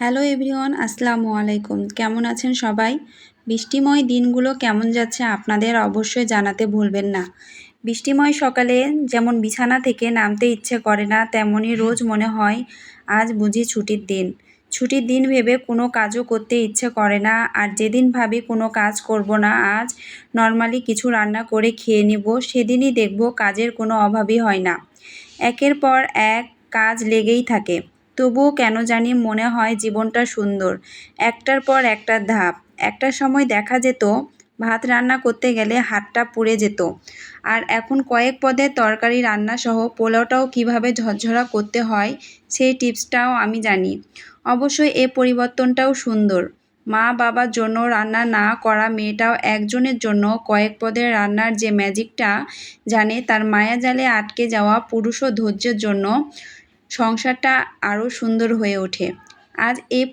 Hello everyone, আসসালামু আলাইকুম। কেমন আছেন সবাই? বৃষ্টিময় দিনগুলো কেমন যাচ্ছে আপনাদের অবশ্যই জানাতে ভুলবেন না। বৃষ্টিময় সকালে যেমন বিছানা থেকে নামতে ইচ্ছে করে না, তেমনই রোজ মনে হয় আজ বুঝি ছুটির দিন। ছুটির দিন ভেবে কোনো কাজও করতে ইচ্ছে করে না, আর যেদিন ভাবি কোনো কাজ করব না, আজ নর্মালি কিছু রান্না করে খেয়ে নেব, সেদিনই দেখব কাজের কোনো অভাবই হয় না। একের পর এক কাজ লেগেই থাকে। তবুও কেন জানি মনে হয় জীবনটা সুন্দর, একটার পর একটা ধাপ। একটা সময় দেখা যেত ভাত রান্না করতে গেলে হাতটা পুড়ে যেত, আর এখন কয়েক পদের তরকারি রান্না সহ পোলাওটাও কিভাবে ঝরঝরা করতে হয় সেই টিপসটাও আমি জানি। অবশ্যই এই পরিবর্তনটাও সুন্দর। মা বাবার জন্য রান্না না করা মেয়েটাও একজনের জন্য কয়েক পদের রান্নার যে ম্যাজিকটা জানে, তার মায়াজালে আটকে যাওয়া পুরুষ ও ধৈর্যের জন্য সংসারটা আরও সুন্দর হয়ে ওঠে। আজ এই